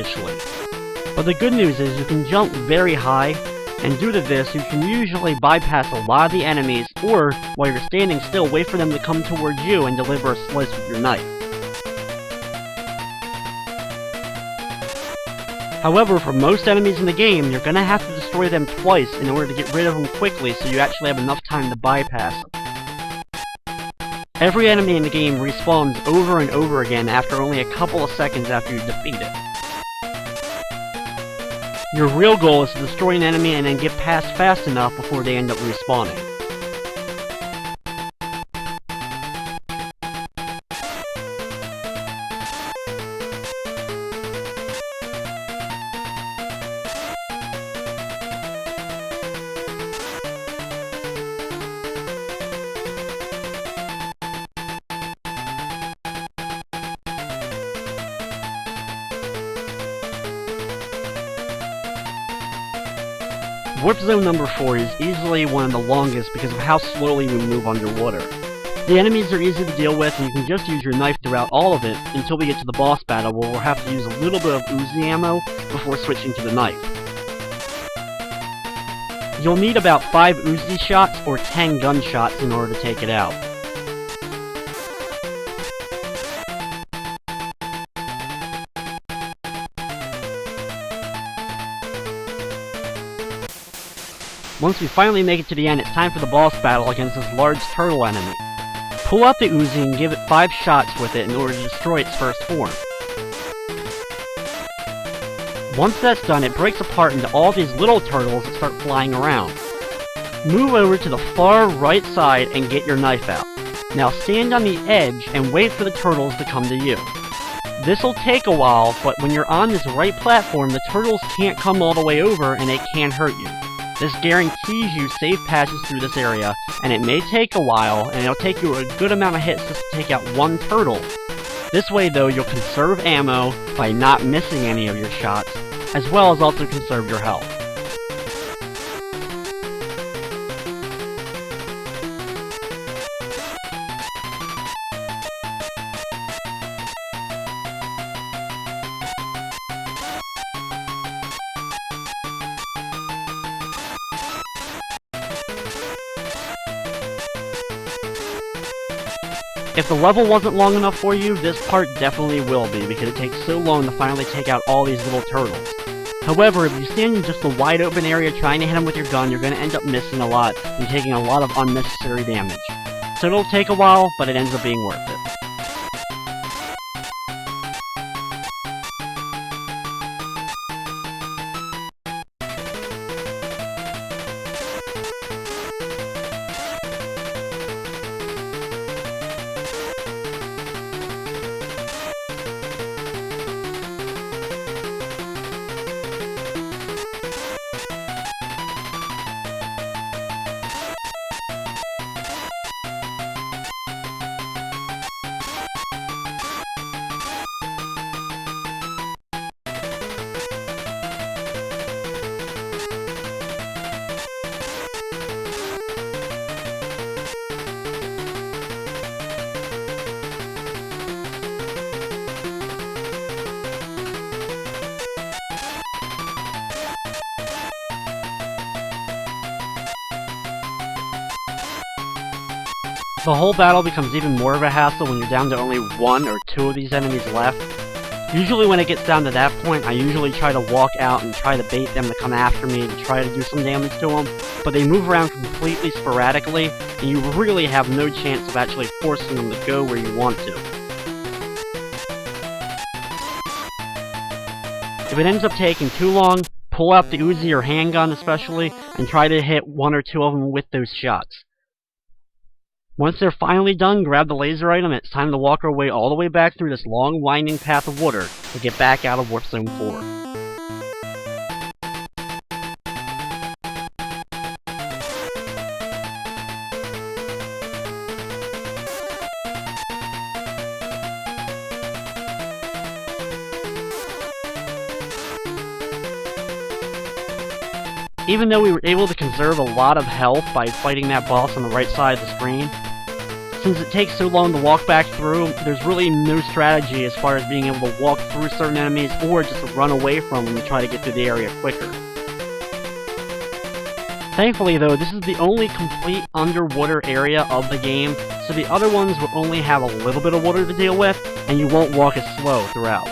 eventually. But the good news is you can jump very high, and due to this, you can usually bypass a lot of the enemies, or, while you're standing still, wait for them to come towards you and deliver a slice with your knife. However, for most enemies in the game, you're gonna have to destroy them twice in order to get rid of them quickly so you actually have enough time to bypass them. Every enemy in the game respawns over and over again after only a couple of seconds after you defeat it. Your real goal is to destroy an enemy and then get past fast enough before they end up respawning. Warp Zone number 4 is easily one of the longest because of how slowly we move underwater. The enemies are easy to deal with, and you can just use your knife throughout all of it until we get to the boss battle, where we'll have to use a little bit of Uzi ammo before switching to the knife. You'll need about 5 Uzi shots or 10 gunshots in order to take it out. Once we finally make it to the end, it's time for the boss battle against this large turtle enemy. Pull out the Uzi and give it 5 shots with it in order to destroy its first form. Once that's done, it breaks apart into all these little turtles that start flying around. Move over to the far right side and get your knife out. Now stand on the edge and wait for the turtles to come to you. This'll take a while, but when you're on this right platform, the turtles can't come all the way over and they can't hurt you. This guarantees you safe passes through this area, and it may take a while, and it'll take you a good amount of hits just to take out one turtle. This way though, you'll conserve ammo by not missing any of your shots, as well as also conserve your health. If the level wasn't long enough for you, this part definitely will be, because it takes so long to finally take out all these little turtles. However, if you stand in just a wide open area trying to hit them with your gun, you're going to end up missing a lot and taking a lot of unnecessary damage. So it'll take a while, but it ends up being worth it. The whole battle becomes even more of a hassle when you're down to only 1 or 2 of these enemies left. Usually when it gets down to that point, I usually try to walk out and try to bait them to come after me to try to do some damage to them, but they move around completely sporadically, and you really have no chance of actually forcing them to go where you want to. If it ends up taking too long, pull out the Uzi or handgun especially, and try to hit 1 or 2 of them with those shots. Once they're finally done, grab the laser item, and it's time to walk our way all the way back through this long, winding path of water to get back out of Warp Zone 4. Even though we were able to conserve a lot of health by fighting that boss on the right side of the screen, Since it takes so long to walk back through, there's really no strategy as far as being able to walk through certain enemies or just run away from them and try to get through the area quicker. Thankfully though, this is the only complete underwater area of the game, so the other ones will only have a little bit of water to deal with, and you won't walk as slow throughout.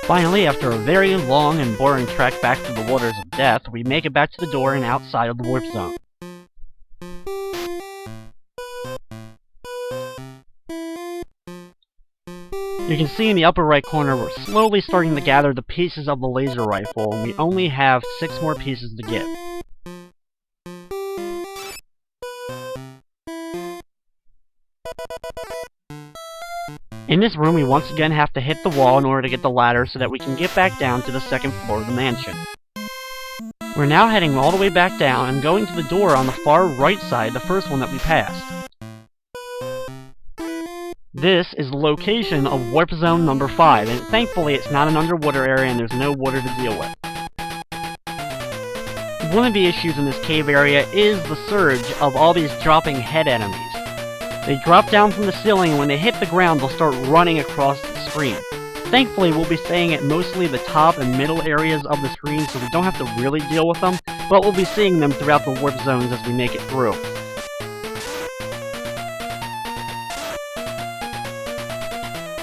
Finally, after a very long and boring trek back through the waters of death, we make it back to the door and outside of the warp zone. You can see in the upper right corner we're slowly starting to gather the pieces of the laser rifle, and we only have 6 more pieces to get. In this room, we once again have to hit the wall in order to get the ladder so that we can get back down to the 2nd floor of the mansion. We're now heading all the way back down and going to the door on the far right side, the first one that we passed. This is the location of Warp Zone number 5, and thankfully it's not an underwater area and there's no water to deal with. One of the issues in this cave area is the surge of all these dropping head enemies. They drop down from the ceiling, and when they hit the ground, they'll start running across the screen. Thankfully, we'll be staying at mostly the top and middle areas of the screen, so we don't have to really deal with them, but we'll be seeing them throughout the warp zones as we make it through.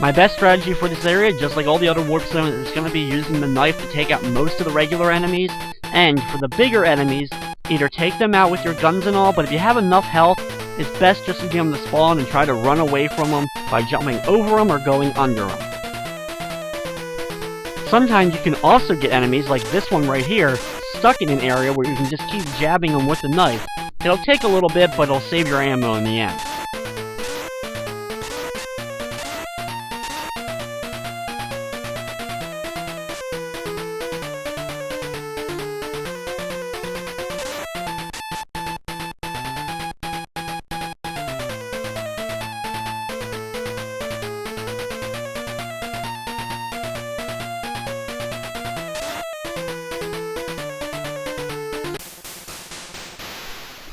My best strategy for this area, just like all the other warp zones, is going to be using the knife to take out most of the regular enemies, and for the bigger enemies, either take them out with your guns and all, but if you have enough health, it's best just to get them to spawn and try to run away from them by jumping over them or going under them. Sometimes you can also get enemies, like this one right here, stuck in an area where you can just keep jabbing them with the knife. It'll take a little bit, but it'll save your ammo in the end.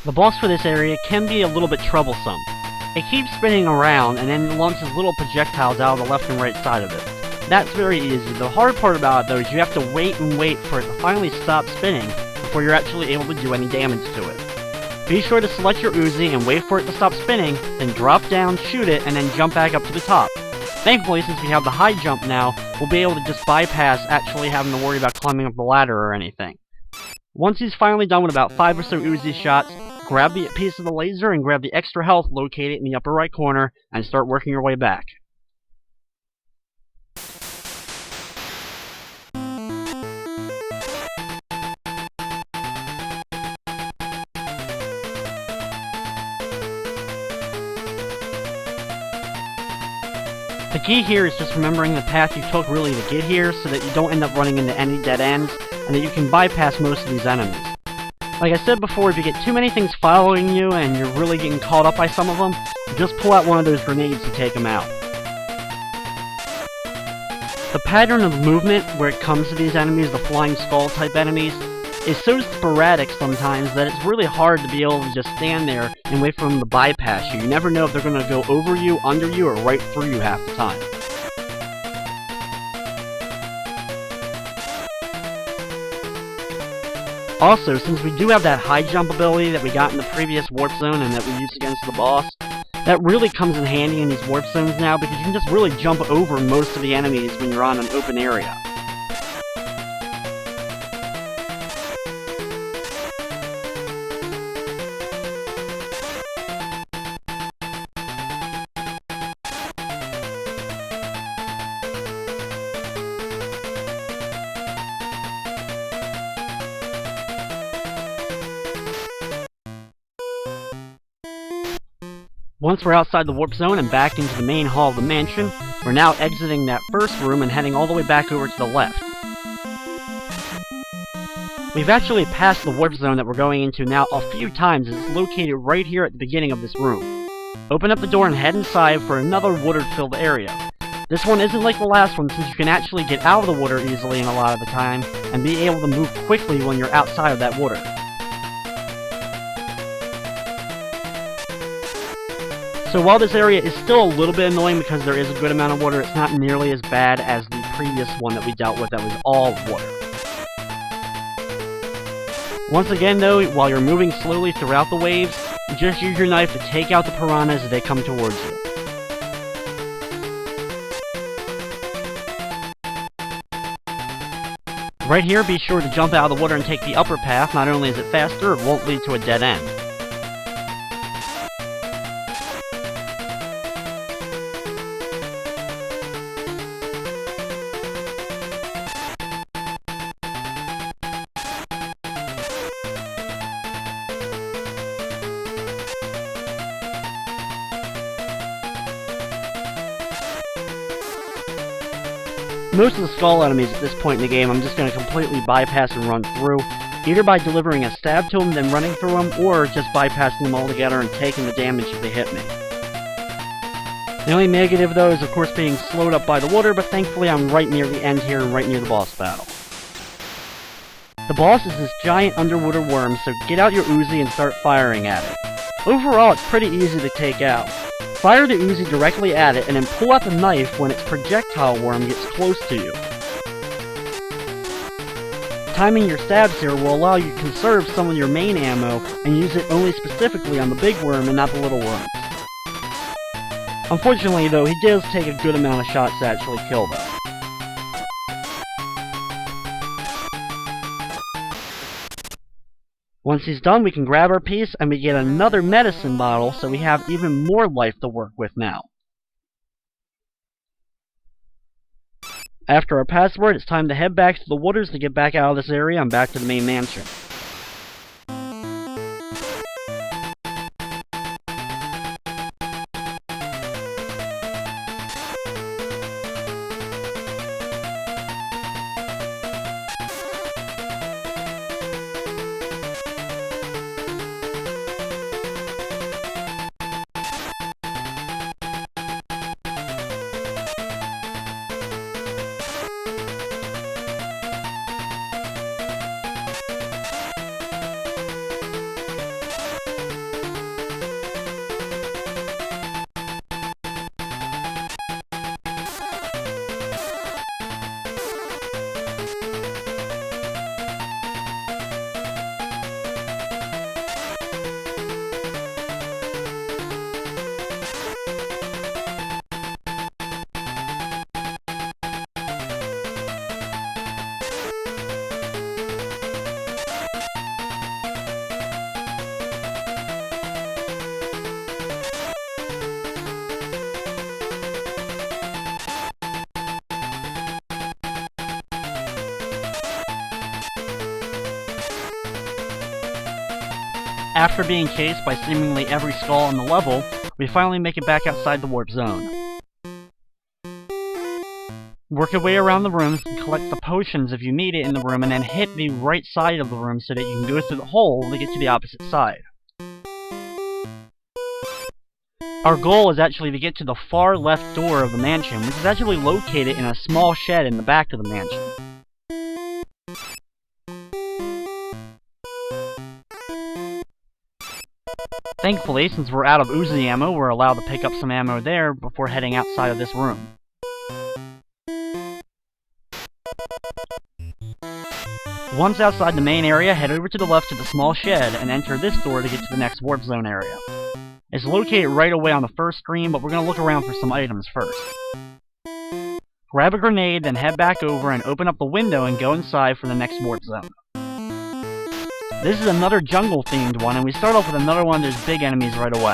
The boss for this area can be a little bit troublesome. It keeps spinning around and then launches little projectiles out of the left and right side of it. That's very easy. The hard part about it though is you have to wait and wait for it to finally stop spinning before you're actually able to do any damage to it. Be sure to select your Uzi and wait for it to stop spinning, then drop down, shoot it, and then jump back up to the top. Thankfully, since we have the high jump now, we'll be able to just bypass actually having to worry about climbing up the ladder or anything. Once he's finally done with about 5 or so Uzi shots, grab the piece of the laser and grab the extra health located in the upper right corner and start working your way back. The key here is just remembering the path you took really to get here so that you don't end up running into any dead ends and that you can bypass most of these enemies. Like I said before, if you get too many things following you and you're really getting caught up by some of them, just pull out one of those grenades to take them out. The pattern of movement where it comes to these enemies, the flying skull type enemies, is so sporadic sometimes that it's really hard to be able to just stand there and wait for them to bypass you. You never know if they're going to go over you, under you, or right through you half the time. Also, since we do have that high jump ability that we got in the previous warp zone and that we used against the boss, that really comes in handy in these warp zones now because you can just really jump over most of the enemies when you're on an open area. Once we're outside the warp zone and back into the main hall of the mansion, we're now exiting that first room and heading all the way back over to the left. We've actually passed the warp zone that we're going into now a few times, as it's located right here at the beginning of this room. Open up the door and head inside for another water-filled area. This one isn't like the last one, since you can actually get out of the water easily in a lot of the time, and be able to move quickly when you're outside of that water. So while this area is still a little bit annoying because there is a good amount of water, it's not nearly as bad as the previous one that we dealt with that was all water. Once again though, while you're moving slowly throughout the waves, just use your knife to take out the piranhas as they come towards you. Right here, be sure to jump out of the water and take the upper path. Not only is it faster, it won't lead to a dead end. Most of the skull enemies at this point in the game I'm just going to completely bypass and run through, either by delivering a stab to them then running through them, or just bypassing them altogether and taking the damage if they hit me. The only negative though is of course being slowed up by the water, but thankfully I'm right near the end here and right near the boss battle. The boss is this giant underwater worm, so get out your Uzi and start firing at it. Overall it's pretty easy to take out. Fire the Uzi directly at it, and then pull out the knife when its projectile worm gets close to you. Timing your stabs here will allow you to conserve some of your main ammo, and use it only specifically on the big worm and not the little worms. Unfortunately though, he does take a good amount of shots to actually kill them. Once he's done, we can grab our piece, and we get another medicine bottle, so we have even more life to work with now. After our password, it's time to head back to the waters to get back out of this area and back to the main mansion. After being chased by seemingly every skull on the level, we finally make it back outside the warp zone. Work your way around the rooms and collect the potions if you need it in the room, and then hit the right side of the room so that you can go through the hole to get to the opposite side. Our goal is actually to get to the far left door of the mansion, which is actually located in a small shed in the back of the mansion. Thankfully, since we're out of Uzi ammo, we're allowed to pick up some ammo there before heading outside of this room. Once outside the main area, head over to the left to the small shed and enter this door to get to the next warp zone area. It's located right away on the first screen, but we're going to look around for some items first. Grab a grenade, then head back over and open up the window and go inside for the next warp zone. This is another jungle-themed one, and we start off with another one of those big enemies right away.